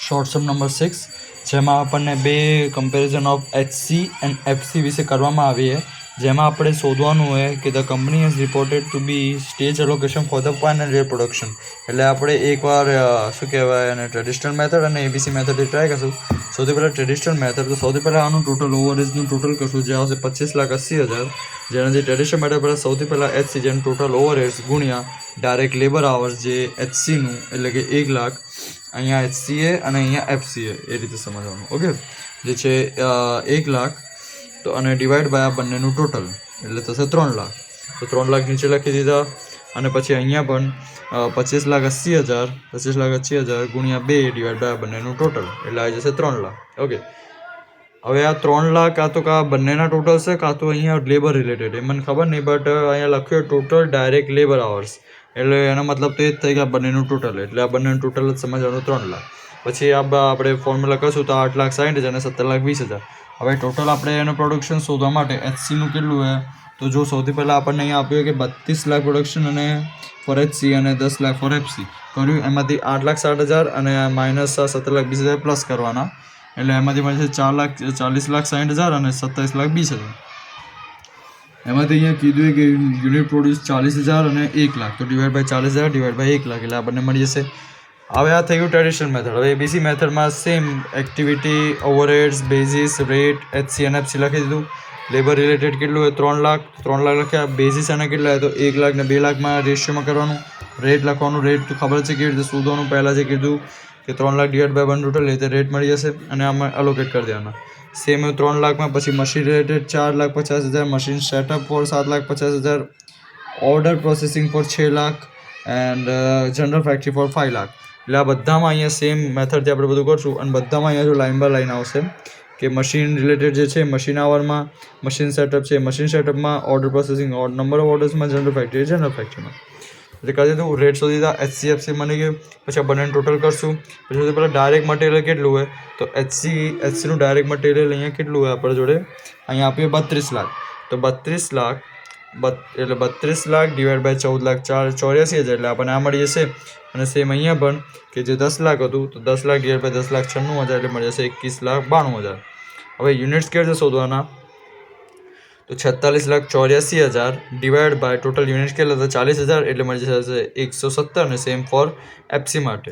Short સમ number 6 જેમાં આપણને બે comparison of HC and FC વિશે કરવામાં આવી છે, જેમાં આપણે શોધવાનું હોય કે the company has reported to be stage allocation for the final year production. એટલે આપણે એકવાર શું કહેવાય અને ટ્રેડિશનલ મેથડ અને ABC મેથડ ટ્રાય કરશું. સૌથી પહેલાં ટ્રેડિશનલ મેથડ, તો સૌથી પહેલાં આનું ટોટલ ઓવરએજનું ટોટલ કરશું, જે આવશે 25,80,000. જેનાથી ટ્રેડિશનલ મેથડ પહેલાં સૌથી પહેલાં HC જેનું ટોટલ ઓવરએજ ગુણ્યા ડાયરેક્ટ લેબર આવર્સ જે HCનું એટલે કે 1 લાખ, અહીંયા HCA અને અહીંયા FCA એ રીતે સમજવાનું. ઓકે, જે છે 1 લાખ તો અને ડિવાઈડ બાય આ બંનેનું ટોટલ એટલે થશે 3 લાખ. તો 3 લાખ નીચે લખી દીધા અને પછી અહીંયા પણ 25,80,000 ગુણ્યા 2 ડિવાઈડ બાય આ બંનેનું ટોટલ એટલે આવી જશે 3 લાખ. ઓકે, હવે આ 3 લાખ કાં તો બંનેના ટોટલ છે કાં તો અહીંયા લેબર રિલેટેડ, એ મને ખબર નહીં, બટ અહીંયા લખ્યું ટોટલ ડાયરેક્ટ લેબર આવર્સ એટલે એનો મતલબ તો એ જ થઈ કે આ બંનેનું ટોટલ, એટલે આ બંનેનું ટોટલ જ સમજવાનું 3 લાખ. પછી આપણે ફોર્મ્યુલા કરશું તો 8,60,000 અને 17,20,000. હવે ટોટલ આપણે એનું પ્રોડક્શન શોધવા માટે HCનું કેટલું હોય તો જો સૌથી પહેલાં આપણને અહીંયા આપ્યું કે 32 લાખ પ્રોડક્શન અને ફોર HC અને 10 લાખ ફોર FC કર્યું, એમાંથી 8,60,000 અને માઇનસ 17,20,000 પ્લસ કરવાના એટલે એમાંથી મળે છે 4,40,60,000 અને 27,20,000. એમાંથી અહીંયા કીધું કે યુનિટ પ્રોડ્યુસ 40,000 અને 1 લાખ, તો divide by 40,000 divide by 1 lakh એટલે આપણને મળી જશે. હવે આ થઈ ગયું ટ્રેડિશનલ મેથડ. હવે ABC મેથડમાં same activity, overheads, basis, rate, HC અને FC લખી દીધું. લેબર રિલેટેડ કેટલું હોય 3 લાખ, 3 લાખ લખ્યા. બેઝિસ અને કેટલા હોય તો 1 લાખ ને 2 લાખમાં રેશિયોમાં કરવાનું. રેટ લખવાનું, રેટ તો ખબર છે કેવી રીતે શોધવાનું, પહેલાં જે કીધું કે 3 લાખ ડિવાઈડ બાય 1 ટોટલ એટલે રેટ મળી જશે અને આમાં એલોકેટ કરી દેવાના. સેમ 3 લાખમાં પછી machine related 4,50,000, machine setup for 7,50,000, order processing for 6 lakh and general factory for 5 lakh. એટલે આ બધામાં અહીંયા સેમ મેથડથી આપણે બધું કરશું અને બધામાં અહીંયા જો લાઇન બાય લાઇન આવશે કે મશીન રિલેટેડ જે છે મશીન આવરમાં, મશીન સેટઅપ છે મશીન સેટઅપમાં, ઓર્ડર પ્રોસેસિંગ નંબર ઓફ ઓર્ડર્સમાં, જનરલ ફેક્ટરી જનરલ ફેક્ટરીમાં. એટલે કરી દીધું, રેટ શોધી દીધા, HC FC મળી ગયું. પછી આ બંનેનું ટોટલ કરશું. પછી સૌથી પહેલાં ડાયરેક્ટ મટીરિયલ કેટલું હોય તો HCનું ડાયરેક્ટ મટીરિયલ અહીંયા કેટલું હોય આપણા જોડે, અહીંયા આપીએ 32 લાખ, તો 32 લાખ એટલે 32 લાખ ડિવાઈડ બાય 14,84,000 એટલે આપણને આ મળી જશે. અને સેમ અહીંયા પણ કે જે 10 લાખ હતું તો 10 લાખ ડિવાઈડ બાય 10,96,000 એટલે મળી જશે 21,92,000. હવે યુનિટ્સ કેવી રીતે શોધવાના તો 46,84,000 ડિવાઈડ બાય ટોટલ યુનિટ્સ કેટલા હતા 40,000 એટલે મળી જશે 117 અને સેમ ફોર FC માટે.